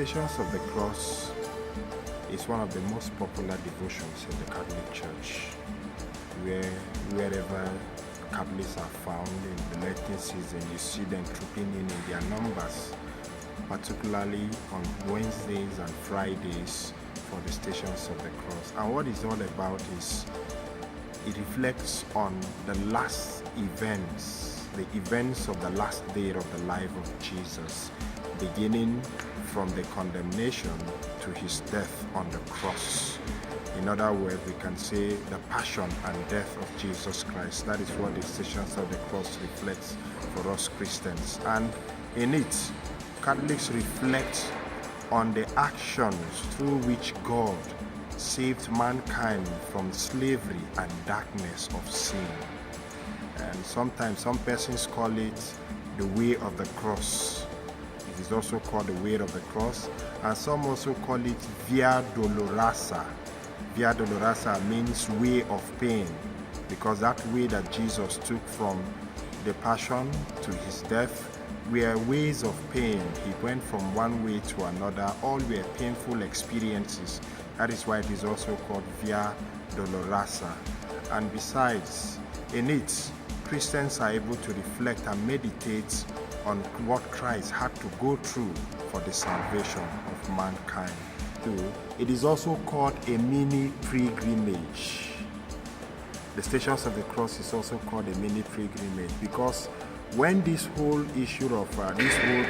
Stations of the Cross is one of the most popular devotions in the Catholic Church, wherever Catholics are found in the Lenten season, you see them trooping in their numbers, particularly on Wednesdays and Fridays for the Stations of the Cross. And what it's all about is it reflects on the last events, the events of the last day of the life of Jesus, beginning from the condemnation to his death on the cross. In other words, we can say the passion and death of Jesus Christ. That is what the Stations of the Cross reflects for us Christians. And in it, Catholics reflect on the actions through which God saved mankind from slavery and darkness of sin. And sometimes some persons call it the way of the cross. It is also called the way of the cross, and some also call it Via Dolorosa. Via Dolorosa means way of pain, because that way that Jesus took from the passion to his death were ways of pain. He went from one way to another. All were painful experiences. That is why it is also called Via Dolorosa. And besides, in it, Christians are able to reflect and meditate on what Christ had to go through for the salvation of mankind. It is also called a mini pilgrimage. The Stations of the Cross is also called a mini pilgrimage because when this whole issue of this whole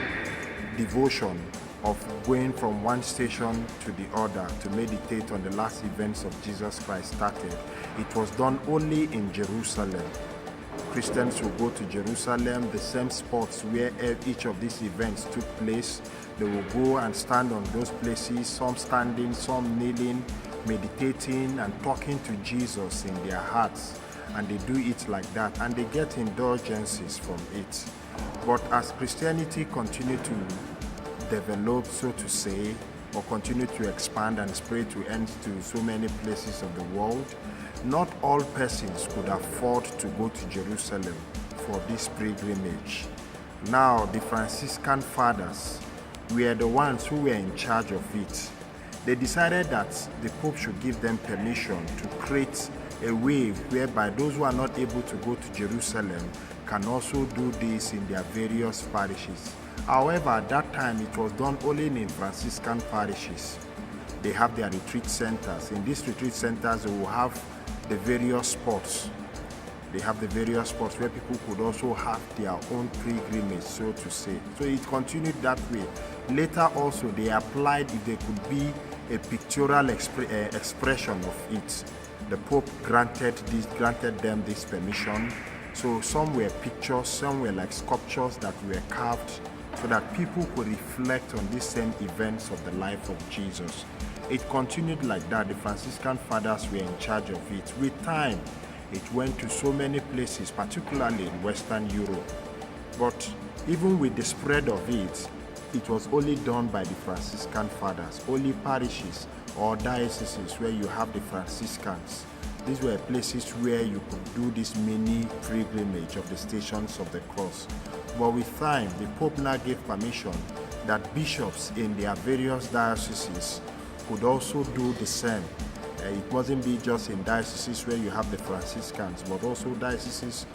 devotion of going from one station to the other to meditate on the last events of Jesus Christ started, it was done only in Jerusalem. Christians will go to Jerusalem, the same spots where each of these events took place. They will go and stand on those places, some standing, some kneeling, meditating and talking to Jesus in their hearts. And they do it like that, and they get indulgences from it. But as Christianity continued to develop, so to say, or continue to expand and spread to end to so many places of the world, not all persons could afford to go to Jerusalem for this pilgrimage. Now, the Franciscan fathers were the ones who were in charge of it. They decided that the Pope should give them permission to create a way whereby those who are not able to go to Jerusalem can also do this in their various parishes. However, at that time, it was done only in Franciscan parishes. They have their retreat centers. In these retreat centers, they will have the various spots. They have the various spots where people could also have their own pilgrimage, so to say. So it continued that way. Later also, they applied if there could be a pictorial expression of it. The Pope granted them this permission. So some were pictures, some were like sculptures that were carved so that people could reflect on these same events of the life of Jesus. It continued like that. The Franciscan fathers were in charge of it. With time, it went to so many places, particularly in Western Europe. But even with the spread of it, it was only done by the Franciscan fathers. Only parishes or dioceses where you have the Franciscans. These were places where you could do this mini pilgrimage of the Stations of the Cross. But with time, the Pope now gave permission that bishops in their various dioceses could also do the same. It mustn't be just in dioceses where you have the Franciscans, but also dioceses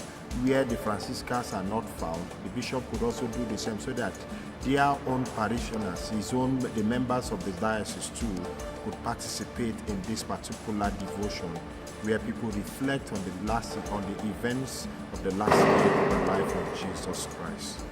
where the Franciscans are not found. The bishop could also do the same so that their own parishioners, the members of the diocese too, could participate in this particular devotion where people reflect on the events of the last day of the life of Jesus Christ.